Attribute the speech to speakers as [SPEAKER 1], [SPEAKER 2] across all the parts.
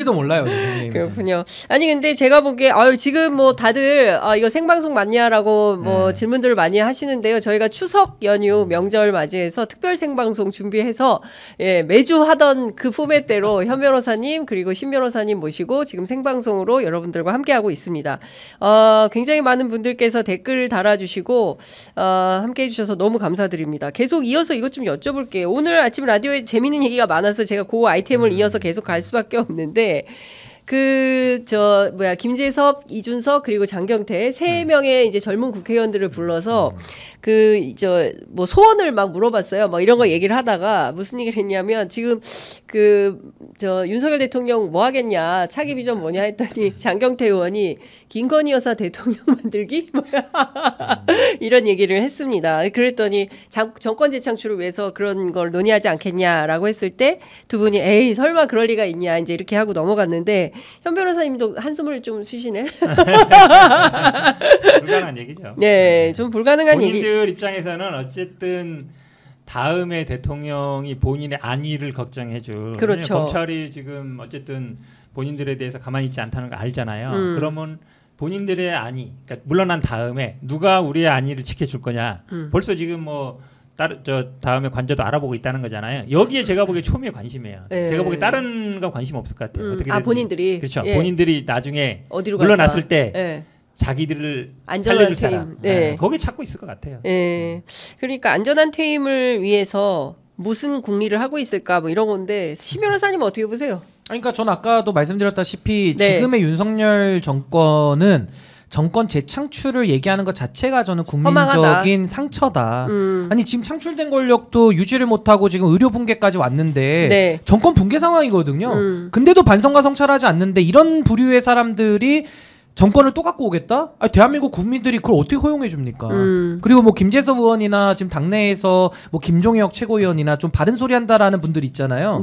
[SPEAKER 1] 될지도 몰라요.
[SPEAKER 2] 그렇군요. 아니 근데 제가 보기에 지금 뭐 다들 이거 생방송 맞냐라고 뭐 질문들을 많이 하시는데요. 저희가 추석 연휴 명절 맞이해서 특별 생방송 준비해서 매주 하던 그 포맷대로 현 변호사님 그리고 신 변호사님 모시고 지금 생방송으로 여러분들과 함께하고 있습니다. 굉장히 많은 분들께서 댓글 달아주시고 함께해 주셔서 너무 감사드립니다. 계속 이어서 이것 좀 여쭤볼게요. 오늘 아침 라디오에 재밌는 얘기가 많아서 제가 그 아이템을 이어서 계속 갈 수밖에 없는데 김재섭, 이준석 그리고 장경태 세 명의 이제 젊은 국회의원들을 불러서 뭐 소원을 막 물어봤어요. 뭐 이런 거 얘기를 하다가 무슨 얘기를 했냐면 지금 윤석열 대통령 뭐 하겠냐 차기 비전 뭐냐 했더니 장경태 의원이 김건희 여사 대통령 만들기 이런 얘기를 했습니다. 그랬더니 정권 재창출을 위해서 그런 걸 논의하지 않겠냐라고 했을 때 두 분이 에이 설마 그럴 리가 있냐 이제 이렇게 하고 넘어갔는데 현 변호사님도 한숨을 좀 쉬시네.
[SPEAKER 3] 불가능한 얘기죠.
[SPEAKER 2] 네, 좀 불가능한 얘기.
[SPEAKER 3] 본인들 입장에서는 어쨌든 다음에 대통령이 본인의 안위를 걱정해줄.
[SPEAKER 2] 그렇죠.
[SPEAKER 3] 검찰이 지금 어쨌든 본인들에 대해서 가만히 있지 않다는 거 알잖아요. 그러면 본인들의 안위, 그러니까 물러난 다음에 누가 우리의 안위를 지켜줄 거냐. 벌써 지금 뭐 다음에 관저도 알아보고 있다는 거잖아요. 여기에 제가 보기에 초미의 관심이에요. 제가 보기에 다른 거 관심 없을 것 같아요. 어떻게
[SPEAKER 2] 본인들이
[SPEAKER 3] 그렇죠. 본인들이 나중에
[SPEAKER 2] 어디로
[SPEAKER 3] 물러났을 때 자기들을 살려줄 사람 거기 찾고 있을 것 같아요.
[SPEAKER 2] 그러니까 안전한 퇴임을 위해서 무슨 궁리를 하고 있을까 뭐 이런 건데 신 변호사님 어떻게 보세요?
[SPEAKER 1] 그러니까 전 아까도 말씀드렸다시피 지금의 윤석열 정권은 정권 재창출을 얘기하는 것 자체가 저는 국민적인
[SPEAKER 2] 허망하다.
[SPEAKER 1] 상처다. 아니 지금 창출된 권력도 유지를 못하고 지금 의료 붕괴까지 왔는데 정권 붕괴 상황이거든요. 근데도 반성과 성찰하지 않는데 이런 부류의 사람들이 정권을 또 갖고 오겠다? 대한민국 국민들이 그걸 어떻게 허용해 줍니까? 그리고 뭐 김재섭 의원이나 지금 당내에서 뭐 김종혁 최고위원이나 좀 바른 소리 한다라는 분들 있잖아요.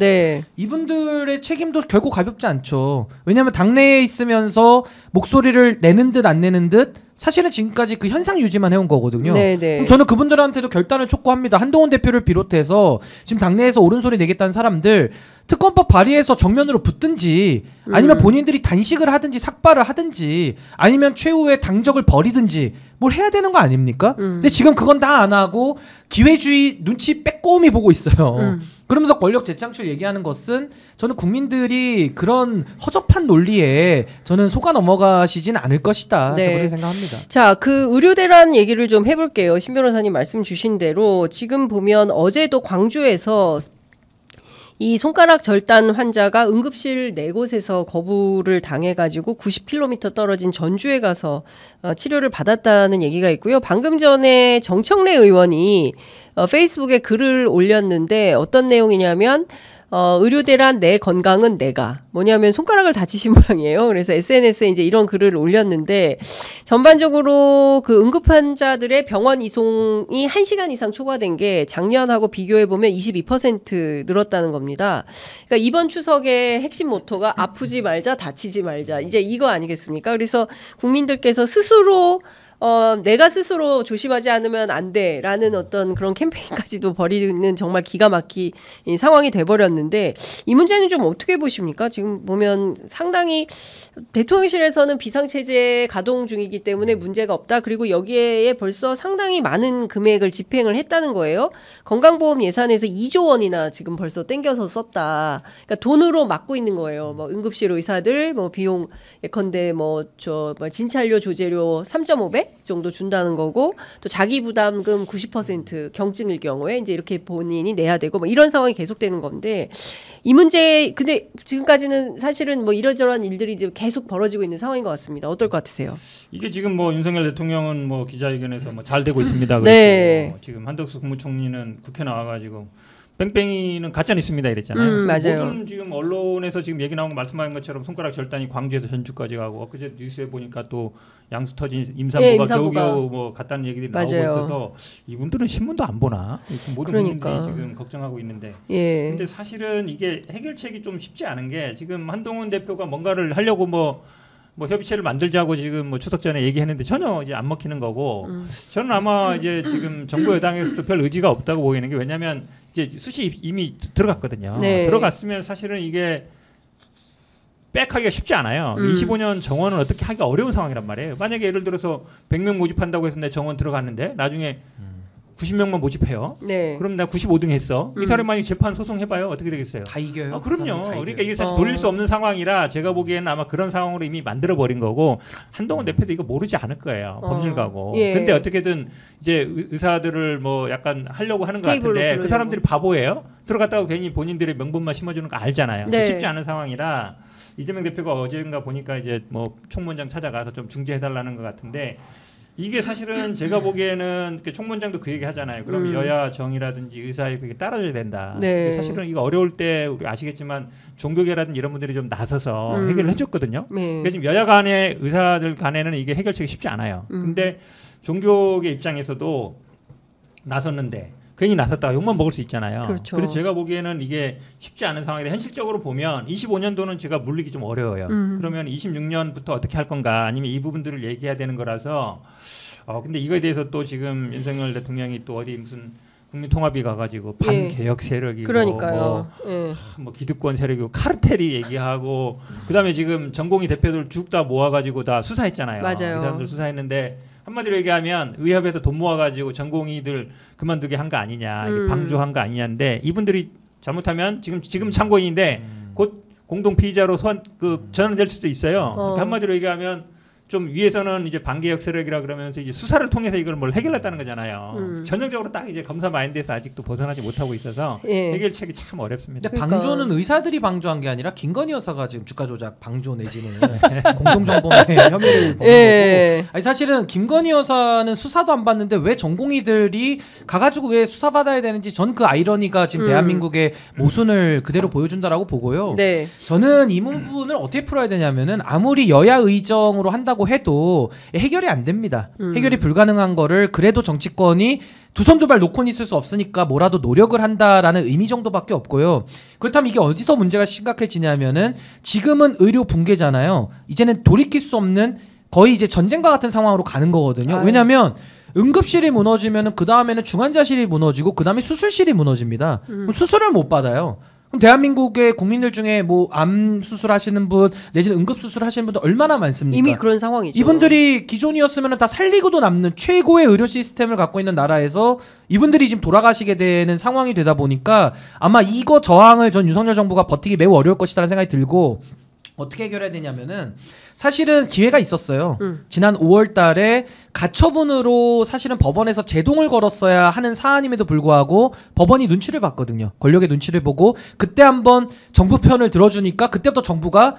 [SPEAKER 1] 이분들의 책임도 결코 가볍지 않죠. 왜냐하면 당내에 있으면서 목소리를 내는 듯 안 내는 듯 사실은 지금까지 그 현상 유지만 해온 거거든요. 그럼 저는 그분들한테도 결단을 촉구합니다. 한동훈 대표를 비롯해서 지금 당내에서 옳은소리 내겠다는 사람들 특검법 발의해서 정면으로 붙든지 아니면 본인들이 단식을 하든지 삭발을 하든지 아니면 최후의 당적을 버리든지 뭘 해야 되는 거 아닙니까? 근데 지금 그건 다 안 하고 기회주의 눈치 빼꼼히 보고 있어요. 그러면서 권력 재창출 얘기하는 것은 저는 국민들이 그런 허접한 논리에 저는 속아 넘어가시진 않을 것이다. 그렇게 생각합니다.
[SPEAKER 2] 자, 그 의료대란 얘기를 좀 해볼게요. 신 변호사님 말씀 주신 대로 지금 보면 어제도 광주에서 이 손가락 절단 환자가 응급실 4곳에서 거부를 당해가지고 90km 떨어진 전주에 가서 치료를 받았다는 얘기가 있고요. 방금 전에 정청래 의원이 페이스북에 글을 올렸는데 어떤 내용이냐면 의료대란 내 건강은 내가 뭐냐면 손가락을 다치신 모양이에요. 그래서 SNS에 이제 이런 글을 올렸는데 전반적으로 그 응급 환자들의 병원 이송이 1시간 이상 초과된 게 작년하고 비교해 보면 22% 늘었다는 겁니다. 그러니까 이번 추석의 핵심 모토가 아프지 말자, 다치지 말자. 이제 이거 아니겠습니까? 그래서 국민들께서 스스로 내가 스스로 조심하지 않으면 안 돼라는 어떤 그런 캠페인까지도 벌이는 정말 기가 막힌 상황이 돼버렸는데 이 문제는 좀 어떻게 보십니까? 지금 보면 상당히 대통령실에서는 비상체제 가동 중이기 때문에 문제가 없다. 그리고 여기에 벌써 상당히 많은 금액을 집행을 했다는 거예요. 건강보험 예산에서 2조 원이나 지금 벌써 땡겨서 썼다. 그러니까 돈으로 막고 있는 거예요. 뭐 응급실 의사들 뭐 비용 예컨대 진찰료 조제료 3.5배 정도 준다는 거고 또 자기 부담금 90% 경증일 경우에 이제 이렇게 본인이 내야 되고 뭐 이런 상황이 계속되는 건데 이 문제 근데 지금까지는 사실은 뭐 이런저런 일들이 이제 계속 벌어지고 있는 상황인 것 같습니다. 어떨 것 같으세요?
[SPEAKER 3] 이게 지금 뭐 윤석열 대통령은 뭐 기자회견에서 뭐 잘 되고 있습니다. 그래서 지금 한덕수 국무총리는 국회 나와가지고 뺑뺑이는 가짜 뉴스입니다 이랬잖아요.
[SPEAKER 2] 맞아요.
[SPEAKER 3] 모든 지금 언론에서 지금 얘기 나온 거 말씀하신 것처럼 손가락 절단이 광주에서 전주까지 가고 엊그제 뉴스에 보니까 또 양수 터진 임산부가 겨우겨우 뭐 갔다는 얘기들이 나오고 있어서 이분들은 신문도 안 보나? 모든 국민들이 지금 걱정하고 있는데 근데 사실은 이게 해결책이 좀 쉽지 않은 게 지금 한동훈 대표가 뭔가를 하려고 뭐 협의체를 만들자고 지금 뭐 추석 전에 얘기했는데 전혀 이제 안 먹히는 거고 저는 아마 이제 지금 정부 여당에서도 별 의지가 없다고 보이는 게 왜냐하면 이제 숱이 이미 들어갔거든요. 들어갔으면 사실은 이게 백하기가 쉽지 않아요. 25년 정원은 어떻게 하기가 어려운 상황이란 말이에요. 만약에 예를 들어서 100명 모집한다고 해서 내 정원 들어갔는데 나중에 90명만 모집해요.
[SPEAKER 2] 네.
[SPEAKER 3] 그럼 나 95등 했어. 이 사람이 만약에 재판 소송해봐요. 어떻게 되겠어요?
[SPEAKER 1] 다 이겨요.
[SPEAKER 3] 그럼요. 그러니까 이게 사실 돌릴 수 없는 상황이라 제가 보기에는 아마 그런 상황으로 이미 만들어버린 거고 한동훈 대표도 이거 모르지 않을 거예요. 법률가고.
[SPEAKER 2] 예.
[SPEAKER 3] 근데 어떻게든 이제 의사들을 뭐 약간 하려고 하는 것 같은데 그 사람들이 바보예요. 들어갔다가 괜히 본인들의 명분만 심어주는 거 알잖아요.
[SPEAKER 2] 네.
[SPEAKER 3] 쉽지 않은 상황이라 이재명 대표가 어제인가 보니까 이제 뭐 총무원장 찾아가서 좀 중재해달라는 것 같은데 이게 사실은 제가 보기에는 총무원장도 그 얘기 하잖아요. 그럼 여야 정의라든지 의사에 그게 따라줘야 된다.
[SPEAKER 2] 네.
[SPEAKER 3] 사실은 이거 어려울 때 우리 아시겠지만 종교계라든지 이런 분들이 좀 나서서 해결을 해줬거든요.
[SPEAKER 2] 네.
[SPEAKER 3] 그러니까 지금 여야 간의 의사들 간에는 이게 해결책이 쉽지 않아요. 근데 종교계 입장에서도 나섰는데 괜히 나섰다가 욕만 먹을 수 있잖아요.
[SPEAKER 2] 그렇죠.
[SPEAKER 3] 그래서 제가 보기에는 이게 쉽지 않은 상황이라 현실적으로 보면 25년도는 제가 물리기 좀 어려워요. 그러면 26년부터 어떻게 할 건가 아니면 이 부분들을 얘기해야 되는 거라서 근데 이거에 대해서 또 지금 윤석열 대통령이 또 어디 무슨 국민통합이 가가지고 반개혁 세력이고
[SPEAKER 2] 그러니까요.
[SPEAKER 3] 뭐 기득권 세력이고 카르텔이 얘기하고 그다음에 지금 전공의 대표들 쭉 다 모아가지고 다 수사했잖아요.
[SPEAKER 2] 맞아요.
[SPEAKER 3] 그 사람들 수사했는데 한마디로 얘기하면 의협에서 돈 모아가지고 전공의들 그만두게 한 거 아니냐, 방조한 거 아니냐인데 이분들이 잘못하면 지금 참고인인데 곧 공동 피의자로 전환될 수도 있어요. 그러니까 한마디로 얘기하면 좀 위에서는 이제 반개혁 세력이라 그러면서 이제 수사를 통해서 이걸 뭘 해결했다는 거잖아요. 전형적으로 딱 이제 검사 마인드에서 아직도 벗어나지 못하고 있어서 해결책이 참 어렵습니다.
[SPEAKER 1] 그러니까 방조는 의사들이 방조한 게 아니라 김건희 여사가 지금 주가 조작 방조 내지는 공동정범의 혐의를 벌인 거고. 아니 사실은 김건희 여사는 수사도 안 받는데 왜 전공의들이 가가지고 왜 수사 받아야 되는지 전 그 아이러니가 지금 대한민국의 모순을 그대로 보여준다라고 보고요.
[SPEAKER 2] 네.
[SPEAKER 1] 저는 이 부분을 어떻게 풀어야 되냐면은 아무리 여야 의정으로 한다고 해도 해결이 안 됩니다. 해결이 불가능한 거를 그래도 정치권이 두 손 두 발 놓고 있을 수 없으니까 뭐라도 노력을 한다라는 의미 정도밖에 없고요. 그렇다면 이게 어디서 문제가 심각해지냐면은 지금은 의료 붕괴잖아요. 이제는 돌이킬 수 없는 거의 이제 전쟁과 같은 상황으로 가는 거거든요. 왜냐하면 응급실이 무너지면은 그 다음에는 중환자실이 무너지고 그 다음에 수술실이 무너집니다. 그럼 수술을 못 받아요. 그럼 대한민국의 국민들 중에 뭐 암 수술하시는 분 내지는 응급 수술하시는 분들 얼마나 많습니까?
[SPEAKER 2] 이미 그런 상황이죠.
[SPEAKER 1] 이분들이 기존이었으면 다 살리고도 남는 최고의 의료 시스템을 갖고 있는 나라에서 이분들이 지금 돌아가시게 되는 상황이 되다 보니까 아마 이거 저항을 전 윤석열 정부가 버티기 매우 어려울 것이라는 생각이 들고 어떻게 해결해야 되냐면은 사실은 기회가 있었어요. 지난 5월 달에 가처분으로 사실은 법원에서 제동을 걸었어야 하는 사안임에도 불구하고 법원이 눈치를 봤거든요. 권력의 눈치를 보고 그때 한번 정부 편을 들어주니까 그때부터 정부가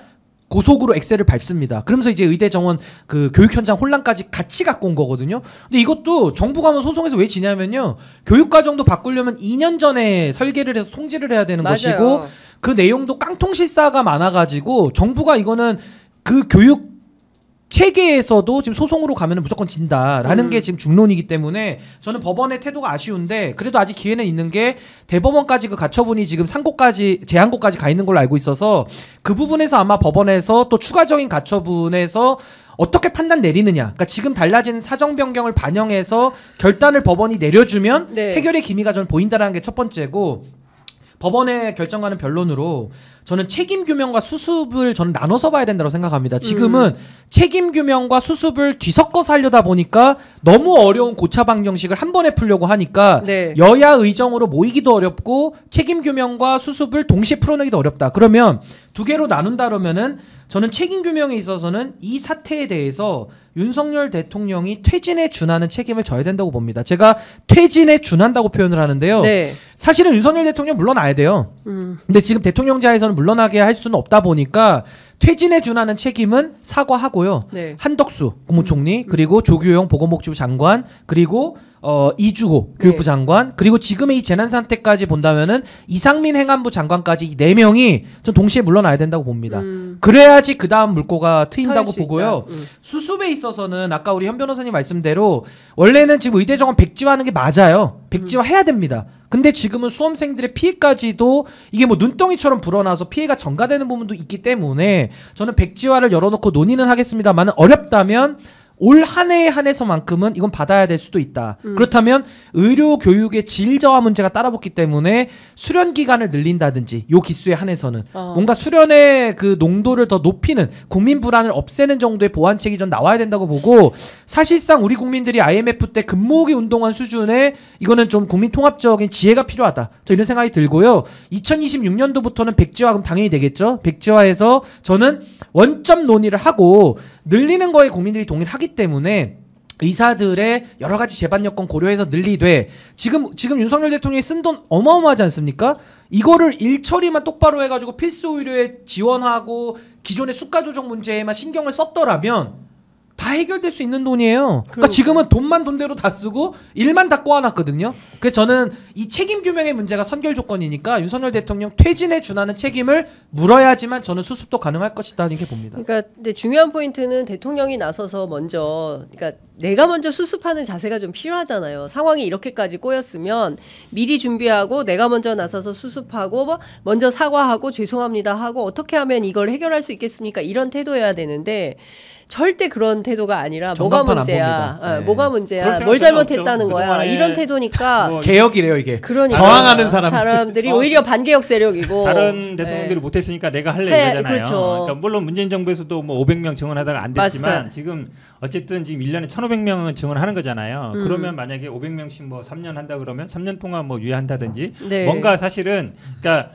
[SPEAKER 1] 고속으로 엑셀을 밟습니다. 그러면서 이제 의대 정원 그 교육 현장 혼란까지 같이 갖고 온 거거든요. 근데 이것도 정부가 한번 소송해서 왜 지냐면요. 교육 과정도 바꾸려면 2년 전에 설계를 해서 통지를 해야 되는 것이고 그 내용도 깡통실사가 많아가지고 정부가 이거는 그 교육 체계에서도 지금 소송으로 가면 무조건 진다라는 게 지금 중론이기 때문에 저는 법원의 태도가 아쉬운데 그래도 아직 기회는 있는 게 대법원까지 그 가처분이 지금 재항고까지 가 있는 걸로 알고 있어서 그 부분에서 아마 법원에서 또 추가적인 가처분에서 어떻게 판단 내리느냐. 그러니까 지금 달라진 사정 변경을 반영해서 결단을 법원이 내려주면 해결의 기미가 저는 보인다라는 게 첫 번째고 법원의 결정과는 변론으로 저는 책임규명과 수습을 저는 나눠서 봐야 된다고 생각합니다. 지금은 책임규명과 수습을 뒤섞어서 하려다 보니까 너무 어려운 고차 방정식을 한 번에 풀려고 하니까 여야 의정으로 모이기도 어렵고 책임규명과 수습을 동시에 풀어내기도 어렵다. 그러면 두 개로 나눈다 그러면은 저는 책임규명에 있어서는 이 사태에 대해서 윤석열 대통령이 퇴진에 준하는 책임을 져야 된다고 봅니다. 제가 퇴진에 준한다고 표현을 하는데요. 사실은 윤석열 대통령 물러나야 돼요. 근데 지금 대통령자에서는 물러나게 할 수는 없다 보니까 퇴진에 준하는 책임은 사과하고요. 한덕수 국무총리 그리고 조규영 보건복지부 장관 그리고 이주호 교육부 장관 그리고 지금의 이 재난 상태까지 본다면은 이상민 행안부 장관까지 이 4명이 전 동시에 물러나야 된다고 봅니다. 그래야지 그 다음 물꼬가 트인다고 보고요. 수습에 있어서는 아까 우리 현 변호사님 말씀대로 원래는 지금 의대 정원 백지화하는 게 맞아요. 백지화 해야 됩니다. 근데 지금은 수험생들의 피해까지도 이게 뭐 눈덩이처럼 불어나서 피해가 전가되는 부분도 있기 때문에 저는 백지화를 열어놓고 논의는 하겠습니다만 어렵다면 올 한 해에 한해서만큼은 이건 받아야 될 수도 있다. 그렇다면 의료 교육의 질 저하 문제가 따라붙기 때문에 수련 기간을 늘린다든지 요 기수에 한해서는 뭔가 수련의 그 농도를 더 높이는 국민 불안을 없애는 정도의 보완책이 전 나와야 된다고 보고 사실상 우리 국민들이 IMF 때 금모으기 운동한 수준의 이거는 좀 국민 통합적인 지혜가 필요하다. 저 이런 생각이 들고요. 2026년도부터는 백지화금 당연히 되겠죠. 백지화해서 저는 원점 논의를 하고 늘리는 거에 국민들이 동의를 하기 때문에 의사들의 여러 가지 재반 여건 고려해서 늘리되 지금 윤석열 대통령이 쓴 돈 어마어마하지 않습니까? 이거를 일처리만 똑바로 해가지고 필수 의료에 지원하고 기존의 수가 조정 문제에만 신경을 썼더라면 다 해결될 수 있는 돈이에요. 그러니까 지금은 돈만 돈대로 다 쓰고 일만 다 꼬아놨거든요. 그래서 저는 이 책임 규명의 문제가 선결 조건이니까 윤석열 대통령 퇴진에 준하는 책임을 물어야지만 저는 수습도 가능할 것이다 이렇게 봅니다.
[SPEAKER 2] 그러니까 근데 중요한 포인트는 대통령이 나서서 먼저 그러니까 내가 먼저 수습하는 자세가 좀 필요하잖아요. 상황이 이렇게까지 꼬였으면 미리 준비하고 내가 먼저 나서서 수습하고 먼저 사과하고 죄송합니다 하고 어떻게 하면 이걸 해결할 수 있겠습니까? 이런 태도여야 되는데 절대 그런 태도가 아니라 뭐가 문제야? 네. 뭐가 문제야? 뭘 잘못했다는 거야? 이런 태도니까
[SPEAKER 1] 뭐 개혁이래요 이게.
[SPEAKER 2] 그러니까
[SPEAKER 1] 저항하는 사람들이
[SPEAKER 2] 오히려 반개혁 세력이고
[SPEAKER 3] 다른 대통령들이 못했으니까 내가 할래 이거잖아요.
[SPEAKER 2] 그렇죠.
[SPEAKER 3] 그러니까 물론 문재인 정부에서도 뭐 500명 증언하다가 안 됐지만
[SPEAKER 2] 맞아요.
[SPEAKER 3] 지금 어쨌든 지금 1년에 1,500명은 증언하는 거잖아요. 그러면 만약에 500명씩 뭐 3년 한다 그러면 3년 동안 뭐 유예한다든지
[SPEAKER 2] 네.
[SPEAKER 3] 뭔가 사실은 그러니까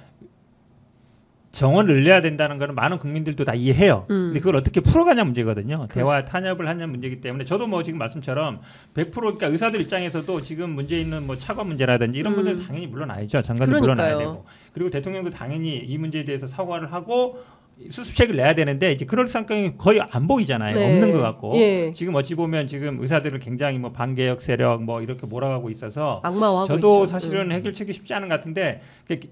[SPEAKER 3] 정원을 늘려야 된다는 거는 많은 국민들도 다 이해해요. 근데 그걸 어떻게 풀어가냐 문제거든요. 대화 탄협을 하냐 문제이기 때문에 저도 뭐 지금 말씀처럼 100% 그러니까 의사들 입장에서도 지금 문제 있는 뭐 차관 문제라든지 이런 분들 당연히 물러나야죠. 장관도 물러나야 되고 그리고 대통령도 당연히 이 문제에 대해서 사과를 하고 수습책을 내야 되는데 이제 그럴 상황이 거의 안 보이잖아요.
[SPEAKER 2] 네.
[SPEAKER 3] 없는 것 같고
[SPEAKER 2] 예.
[SPEAKER 3] 지금 어찌 보면 지금 의사들을 굉장히 뭐 반개혁 세력 뭐 이렇게 몰아가고 있어서
[SPEAKER 2] 악마화하고
[SPEAKER 3] 저도
[SPEAKER 2] 있죠.
[SPEAKER 3] 사실은 해결책이 쉽지 않은 것 같은데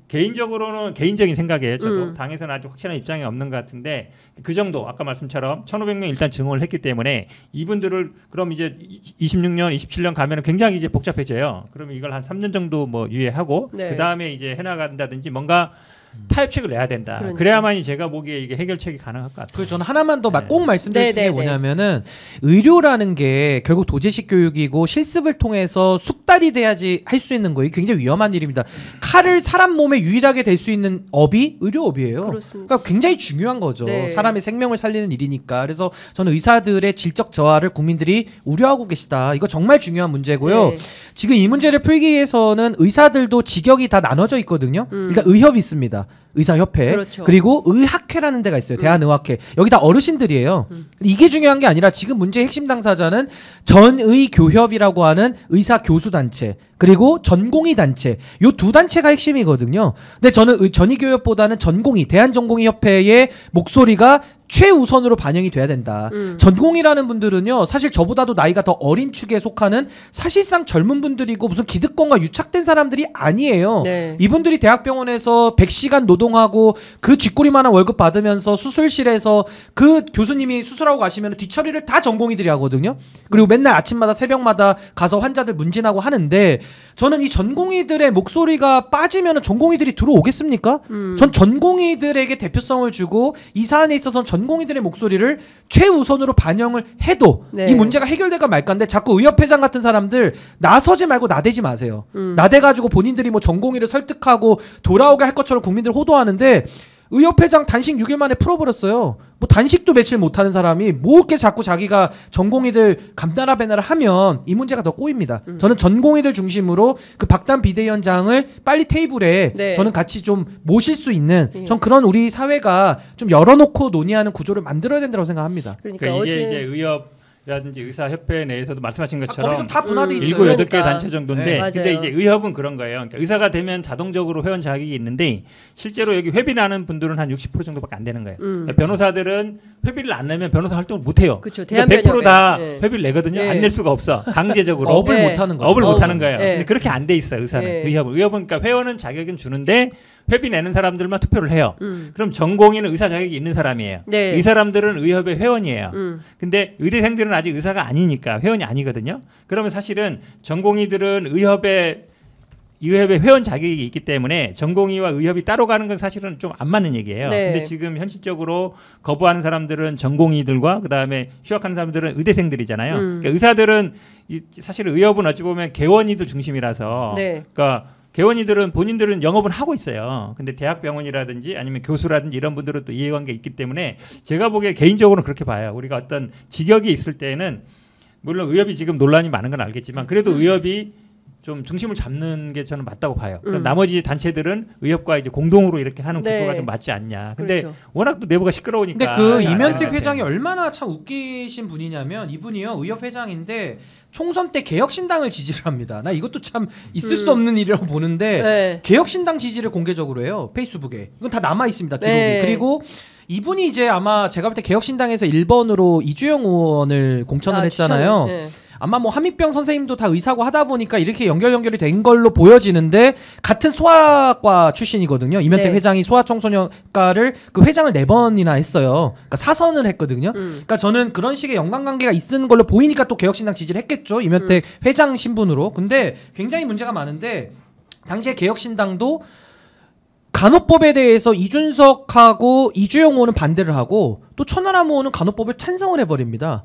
[SPEAKER 3] 개인적으로는 개인적인 생각이에요. 저도 당에서는 아직 확실한 입장이 없는 것 같은데 그 정도 아까 말씀처럼 1,500명 일단 증언을 했기 때문에 이분들을 그럼 이제 26년, 27년 가면은 굉장히 이제 복잡해져요. 그러면 이걸 한 3년 정도 뭐 유예하고
[SPEAKER 2] 네.
[SPEAKER 3] 그 다음에 이제 해나간다든지 뭔가 타협책을 내야 된다.
[SPEAKER 2] 그러니까.
[SPEAKER 3] 그래야만이 제가 보기에 이게 해결책이 가능할 것 같아요.
[SPEAKER 1] 그래서 저는 하나만 더 꼭 말씀드릴 수 있는 게
[SPEAKER 2] 네.
[SPEAKER 1] 뭐냐면은 의료라는 게 결국 도제식 교육이고 실습을 통해서 숙달이 돼야지 할 수 있는 거예요. 굉장히 위험한 일입니다. 칼을 사람 몸에 유일하게 댈 수 있는 업이 의료업이에요.
[SPEAKER 2] 그렇습니다.
[SPEAKER 1] 그러니까 굉장히 중요한 거죠.
[SPEAKER 2] 네.
[SPEAKER 1] 사람의 생명을 살리는 일이니까. 그래서 저는 의사들의 질적 저하를 국민들이 우려하고 계시다. 이거 정말 중요한 문제고요.
[SPEAKER 2] 네.
[SPEAKER 1] 지금 이 문제를 풀기 위해서는 의사들도 직역이 다 나눠져 있거든요. 일단 의협이 있습니다. 의사협회
[SPEAKER 2] 그렇죠.
[SPEAKER 1] 그리고 의학회라는 데가 있어요. 대한의학회. 여기 다 어르신들이에요. 이게 중요한 게 아니라 지금 문제의 핵심 당사자는 전의교협이라고 하는 의사교수단체 그리고 전공의 단체 요 두 단체가 핵심이거든요. 근데 저는 전의교협보다는 전공의 대한전공의협회의 목소리가 최우선으로 반영이 돼야 된다. 전공이라는 분들은요 사실 저보다도 나이가 더 어린 축에 속하는 사실상 젊은 분들이고 무슨 기득권과 유착된 사람들이 아니에요.
[SPEAKER 2] 네.
[SPEAKER 1] 이분들이 대학병원에서 100시간 노동하고 그 쥐꼬리만한 월급 받으면서 수술실에서 그 교수님이 수술하고 가시면 뒤처리를 다 전공의들이 하거든요. 그리고 맨날 아침마다 새벽마다 가서 환자들 문진하고 하는데 저는 이 전공의들의 목소리가 빠지면 전공의들이 들어오겠습니까? 전 전공의들에게 대표성을 주고 이 사안에 있어서는 전공의들의 목소리를 최우선으로 반영을 해도
[SPEAKER 2] 네.
[SPEAKER 1] 이 문제가 해결될까 말까인데 자꾸 의협회장 같은 사람들 나서지 말고 나대지 마세요. 나대가지고 본인들이 뭐 전공의를 설득하고 돌아오게 할 것처럼 국민들 호도하는데 의협회장 단식 6일 만에 풀어버렸어요. 뭐 단식도 며칠 못하는 사람이 뭐 이렇게 자꾸 자기가 전공의들 감나라 배나라 하면 이 문제가 더 꼬입니다. 저는 전공의들 중심으로 그 박단 비대위원장을 빨리 테이블에
[SPEAKER 2] 네.
[SPEAKER 1] 저는 같이 좀 모실 수 있는 전 그런 우리 사회가 좀 열어놓고 논의하는 구조를 만들어야 된다고 생각합니다.
[SPEAKER 2] 그러니까
[SPEAKER 3] 이게 이제 의협이라든지 의사협회 내에서도 말씀하신 것처럼
[SPEAKER 1] 거기도 다 분화돼 있어요.
[SPEAKER 3] 7, 8개
[SPEAKER 2] 그러니까.
[SPEAKER 3] 단체 정도인데
[SPEAKER 2] 네,
[SPEAKER 3] 근데
[SPEAKER 2] 맞아요.
[SPEAKER 3] 이제 의협은 그런 거예요. 그러니까 의사가 되면 자동적으로 회원 자격이 있는데 실제로 여기 회비나는 분들은 한 60% 정도밖에 안 되는 거예요. 그러니까 변호사들은 회비를 안 내면 변호사 활동을 못 해요.
[SPEAKER 2] 그렇죠.
[SPEAKER 3] 그러니까 100%다
[SPEAKER 2] 네.
[SPEAKER 3] 회비를 내거든요.
[SPEAKER 2] 네.
[SPEAKER 3] 안 낼 수가 없어. 강제적으로.
[SPEAKER 1] 업을
[SPEAKER 2] 네.
[SPEAKER 1] 못하는 거죠.
[SPEAKER 3] 업을 못 하는 거예요.
[SPEAKER 2] 네.
[SPEAKER 3] 근데 그렇게 안 돼 있어요. 의사는.
[SPEAKER 2] 네.
[SPEAKER 3] 의협은 그러니까 회원은 자격은 주는데 회비 내는 사람들만 투표를 해요. 그럼 전공의는 의사 자격이 있는 사람이에요.
[SPEAKER 2] 네.
[SPEAKER 3] 이 사람들은 의협의 회원이에요. 근데 의대생들은 아직 의사가 아니니까 회원이 아니거든요. 그러면 사실은 전공의들은 의협의 의협의 회원 자격이 있기 때문에 전공의와 의협이 따로 가는 건 사실은 좀 안 맞는 얘기예요.
[SPEAKER 2] 네.
[SPEAKER 3] 근데 지금 현실적으로 거부하는 사람들은 전공의들과 그다음에 휴학하는 사람들은 의대생들이잖아요. 그러니까 의사들은 사실 의협은 어찌 보면 개원이들 중심이라서
[SPEAKER 2] 네.
[SPEAKER 3] 그러니까 개원이들은 본인들은 영업은 하고 있어요. 근데 대학병원이라든지 아니면 교수라든지 이런 분들은 또 이해관계 있기 때문에 제가 보기에 개인적으로는 그렇게 봐요. 우리가 어떤 직역이 있을 때는 물론 의협이 지금 논란이 많은 건 알겠지만 그래도 의협이 좀 중심을 잡는 게 저는 맞다고 봐요. 나머지 단체들은 의협과 이제 공동으로 이렇게 하는 구도가 좀 맞지 않냐. 근데
[SPEAKER 2] 그렇죠.
[SPEAKER 3] 워낙 또 내부가 시끄러우니까.
[SPEAKER 1] 근데 그 이면택 회장이 얼마나 참 웃기신 분이냐면 이분이요 의협 회장인데 총선 때 개혁신당을 지지를 합니다. 나 이것도 참 있을 수 없는 일이라고 보는데
[SPEAKER 2] 네.
[SPEAKER 1] 개혁신당 지지를 공개적으로 해요. 페이스북에. 이건 다 남아 있습니다. 기록이.
[SPEAKER 2] 네.
[SPEAKER 1] 그리고 이분이 이제 아마 제가 볼 때 개혁신당에서 1번으로 이주영 의원을 공천을 했잖아요.
[SPEAKER 2] 네.
[SPEAKER 1] 아마 뭐 한민병 선생님도 다 의사고 하다 보니까 이렇게 연결이 된 걸로 보여지는데 같은 소아과 출신이거든요. 이면택
[SPEAKER 2] 네.
[SPEAKER 1] 회장이 소아청소년과를 그 회장을 4번이나 했어요. 그러니까 사선을 했거든요. 그러니까 저는 그런 식의 연관관계가 있는 걸로 보이니까 또 개혁신당 지지를 했겠죠. 이면택 회장 신분으로. 근데 굉장히 문제가 많은데 당시에 개혁신당도 간호법에 대해서 이준석하고 이주영 의원은 반대를 하고 또 천하람 의원은 간호법을 찬성을 해버립니다.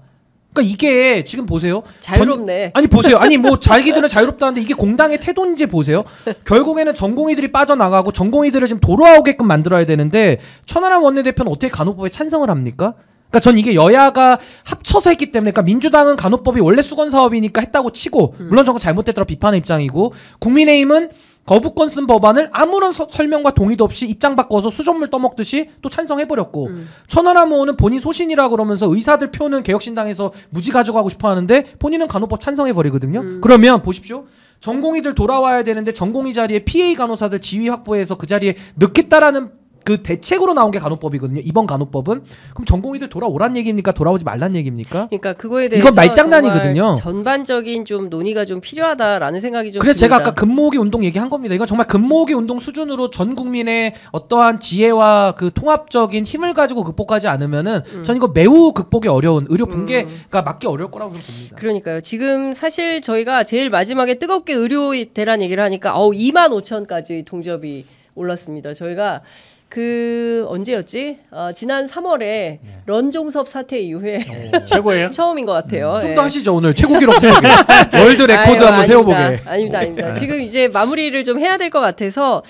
[SPEAKER 1] 그러니까 이게 지금 보세요.
[SPEAKER 2] 자유롭네.
[SPEAKER 1] 아니 보세요. 아니 뭐 자기들은 자유롭다는데 이게 공당의 태도인지 보세요. 결국에는 전공의들이 빠져나가고 전공의들을 지금 돌아오게끔 만들어야 되는데 천하람 원내대표는 어떻게 간호법에 찬성을 합니까? 그러니까 전 이게 여야가 합쳐서 했기 때문에 그러니까 민주당은 간호법이 원래 수건 사업이니까 했다고 치고 물론 저건 잘못됐다고 비판의 입장이고 국민의힘은 거부권 쓴 법안을 아무런 설명과 동의도 없이 입장 바꿔서 수돗물 떠먹듯이 또 찬성해버렸고 천하람 의원은 본인 소신이라 그러면서 의사들 표는 개혁신당에서 무지 가져가고 싶어 하는데 본인은 간호법 찬성해버리거든요. 그러면 보십시오. 전공의들 돌아와야 되는데 전공의 자리에 PA 간호사들 지위 확보해서 그 자리에 넣겠다라는 그 대책으로 나온 게 간호법이거든요. 이번 간호법은. 그럼 전공의들 돌아오란 얘기입니까? 돌아오지 말란 얘기입니까?
[SPEAKER 2] 그러니까 그거에 대해서
[SPEAKER 1] 이건 말장난이거든요.
[SPEAKER 2] 전반적인 좀 논의가 좀 필요하다라는 생각이 좀
[SPEAKER 1] 그래서
[SPEAKER 2] 듭니다.
[SPEAKER 1] 제가 아까 근모으기 운동 얘기한 겁니다. 이건 정말 근모으기 운동 수준으로 전 국민의 어떠한 지혜와 그 통합적인 힘을 가지고 극복하지 않으면은 전 이거 매우 극복이 어려운 의료 붕괴가 막기 어려울 거라고 봅니다.
[SPEAKER 2] 그러니까요. 지금 사실 저희가 제일 마지막에 뜨겁게 의료 대란 얘기를 하니까 25,000까지 동접이 올랐습니다. 저희가 그 언제였지? 지난 3월에 런종섭 사태 이후에
[SPEAKER 3] 최고예요?
[SPEAKER 2] 처음인 것 같아요.
[SPEAKER 1] 좀 더 하시죠. 오늘 최고 기록 세우게. 월드 레코드 한번 세워보게.
[SPEAKER 2] 아닙니다. 지금 이제 마무리를 좀 해야 될 것 같아서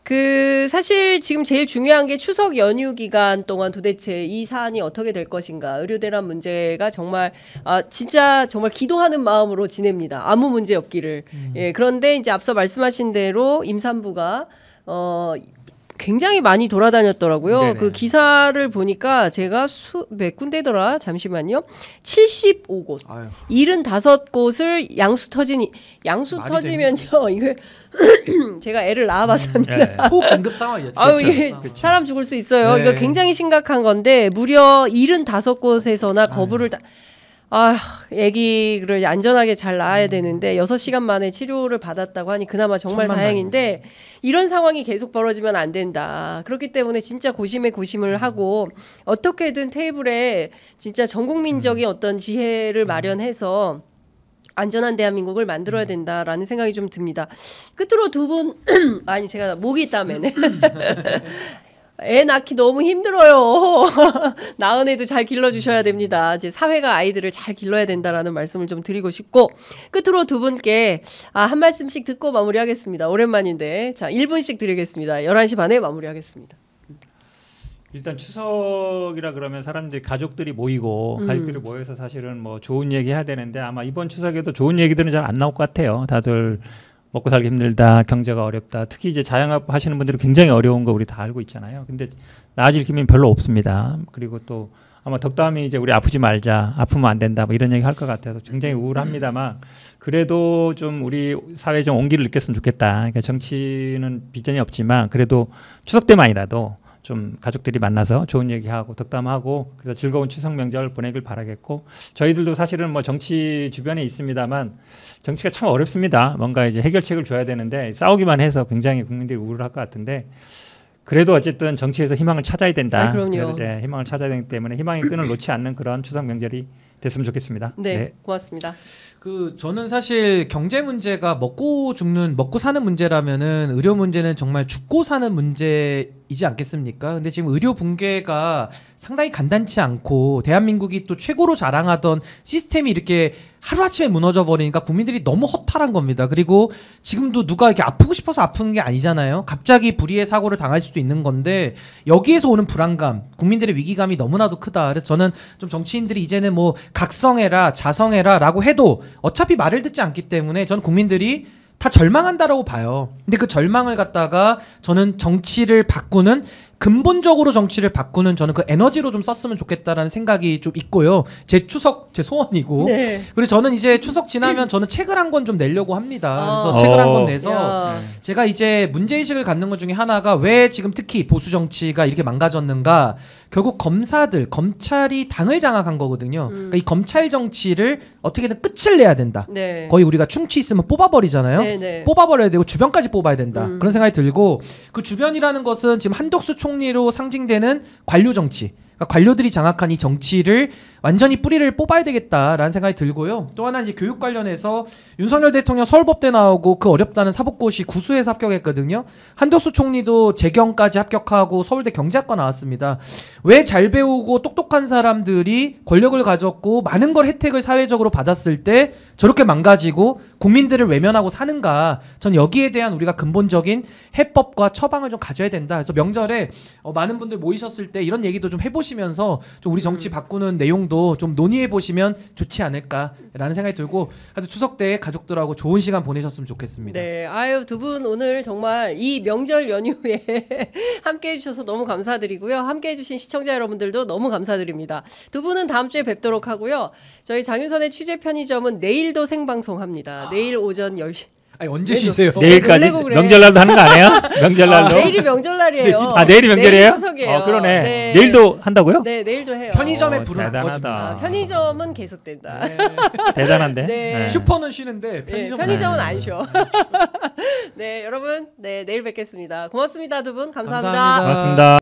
[SPEAKER 2] 그 사실 지금 제일 중요한 게 추석 연휴 기간 동안 도대체 이 사안이 어떻게 될 것인가. 의료 대란 문제가 정말 진짜 정말 기도하는 마음으로 지냅니다. 아무 문제 없기를. 예, 그런데 이제 앞서 말씀하신 대로 임산부가 굉장히 많이 돌아다녔더라고요.
[SPEAKER 3] 네네.
[SPEAKER 2] 그 기사를 보니까 제가 몇 군데더라? 잠시만요. 75곳.
[SPEAKER 1] 아유.
[SPEAKER 2] 75곳을 양수 터지면요. 이거 제가 애를 낳아봤습니다.
[SPEAKER 1] 초긴급 상황이죠.
[SPEAKER 2] 아유, 이게 사람 죽을 수 있어요.
[SPEAKER 1] 네.
[SPEAKER 2] 이거 굉장히 심각한 건데 무려 75곳에서나 거부를 아기를 안전하게 잘 낳아야 되는데 6시간 만에 치료를 받았다고 하니 그나마 정말 다행인데 이런 상황이 계속 벌어지면 안 된다. 그렇기 때문에 진짜 고심에 고심을 하고 어떻게든 테이블에 진짜 전국민적인 어떤 지혜를 마련해서 안전한 대한민국을 만들어야 된다라는 생각이 좀 듭니다. 끝으로 두 분 아니 제가 목이 있다면은 애 낳기 너무 힘들어요. 낳은 애도 잘 길러주셔야 됩니다. 이제 사회가 아이들을 잘 길러야 된다라는 말씀을 좀 드리고 싶고 끝으로 두 분께 한 말씀씩 듣고 마무리하겠습니다. 오랜만인데 자 1분씩 드리겠습니다. 11시 반에 마무리하겠습니다.
[SPEAKER 3] 일단 추석이라 그러면 사람들이 가족들이 모여서 사실은 뭐 좋은 얘기 해야 되는데 아마 이번 추석에도 좋은 얘기들은 잘 안 나올 것 같아요. 다들 먹고 살기 힘들다, 경제가 어렵다. 특히 이제 자영업 하시는 분들이 굉장히 어려운 거 우리 다 알고 있잖아요. 근데 나아질 힘이 별로 없습니다. 그리고 또 아마 덕담이 이제 우리 아프지 말자, 아프면 안 된다, 뭐 이런 얘기 할 것 같아서 굉장히 우울합니다만 그래도 좀 우리 사회에 좀 온기를 느꼈으면 좋겠다. 그러니까 정치는 비전이 없지만 그래도 추석 때만이라도 좀 가족들이 만나서 좋은 얘기하고 덕담하고 그래서 즐거운 추석 명절 보내길 바라겠고 저희들도 사실은 뭐 정치 주변에 있습니다만 정치가 참 어렵습니다. 뭔가 이제 해결책을 줘야 되는데 싸우기만 해서 굉장히 국민들이 우울할 것 같은데 그래도 어쨌든 정치에서 희망을 찾아야 된다.
[SPEAKER 2] 그럼요.
[SPEAKER 3] 이제 희망을 찾아야 되기 때문에 희망의 끈을 놓지 않는 그런 추석 명절이 됐으면 좋겠습니다.
[SPEAKER 2] 네. 고맙습니다.
[SPEAKER 1] 저는 사실 경제 문제가 먹고 사는 문제라면은 의료 문제는 정말 죽고 사는 문제이지 않겠습니까? 근데 지금 의료 붕괴가 상당히 간단치 않고 대한민국이 또 최고로 자랑하던 시스템이 이렇게 하루아침에 무너져 버리니까 국민들이 너무 허탈한 겁니다. 그리고 지금도 누가 이렇게 아프고 싶어서 아픈 게 아니잖아요. 갑자기 불의의 사고를 당할 수도 있는 건데 여기에서 오는 불안감, 국민들의 위기감이 너무나도 크다. 그래서 저는 좀 정치인들이 이제는 뭐 각성해라, 자성해라 라고 해도 어차피 말을 듣지 않기 때문에 저는 국민들이 다 절망한다라고 봐요. 근데 그 절망을 갖다가 저는 정치를 바꾸는, 근본적으로 정치를 바꾸는 저는 그 에너지로 좀 썼으면 좋겠다라는 생각이 좀 있고요. 제 소원이고. 네. 그리고 저는 이제 추석 지나면 저는 책을 한 권 좀 내려고 합니다. 그래서 책을 한 권 내서 제가 이제 문제의식을 갖는 것 중에 하나가 왜 지금 특히 보수 정치가 이렇게 망가졌는가. 결국 검찰이 당을 장악한 거거든요. 그러니까 이 검찰 정치를 어떻게든 끝을 내야 된다. 네. 거의 우리가 충치 있으면 뽑아버리잖아요. 네네. 뽑아버려야 되고 주변까지 뽑아야 된다. 그런 생각이 들고, 그 주변이라는 것은 지금 한덕수 총리로 상징되는 관료 정치, 그러니까 관료들이 장악한 이 정치를 완전히 뿌리를 뽑아야 되겠다라는 생각이 들고요. 또 하나 이제 교육 관련해서 윤석열 대통령 서울법대 나오고 그 어렵다는 사법고시 구수해서 합격했거든요. 한덕수 총리도 재경까지 합격하고 서울대 경제학과 나왔습니다. 왜 잘 배우고 똑똑한 사람들이 권력을 가졌고 많은 걸 혜택을 사회적으로 받았을 때 저렇게 망가지고 국민들을 외면하고 사는가. 전 여기에 대한 우리가 근본적인 해법과 처방을 좀 가져야 된다. 그래서 명절에 많은 분들 모이셨을 때 이런 얘기도 좀 해보시면서 좀 우리 정치 바꾸는 내용도 좀 논의해 보시면 좋지 않을까라는 생각이 들고, 하여튼 추석 때 가족들하고 좋은 시간 보내셨으면 좋겠습니다.
[SPEAKER 2] 네, 아유 두 분 오늘 정말 이 명절 연휴에 함께해 주셔서 너무 감사드리고요. 함께해 주신 시청자 여러분들도 너무 감사드립니다. 두 분은 다음 주에 뵙도록 하고요. 저희 장윤선의 취재 편의점은 내일도 생방송합니다. 내일 오전 10시.
[SPEAKER 1] 아니 언제 쉬세요?
[SPEAKER 3] 내일까지 명절날도 하는 거 아니에요? 명절날도?
[SPEAKER 2] 내일이 명절날이에요.
[SPEAKER 3] 내일이 명절이에요?
[SPEAKER 2] 내일 추석이에요.
[SPEAKER 3] 그러네. 네. 내일도 한다고요?
[SPEAKER 2] 네, 내일도 해요.
[SPEAKER 1] 편의점에 불은
[SPEAKER 3] 대단하다.
[SPEAKER 2] 편의점은 계속된다.
[SPEAKER 3] 네. 대단한데.
[SPEAKER 2] 네.
[SPEAKER 1] 슈퍼는 쉬는데
[SPEAKER 2] 편의점은 안 쉬어. 네, 여러분, 내일 뵙겠습니다. 고맙습니다, 두 분. 감사합니다.
[SPEAKER 3] 고맙습니다.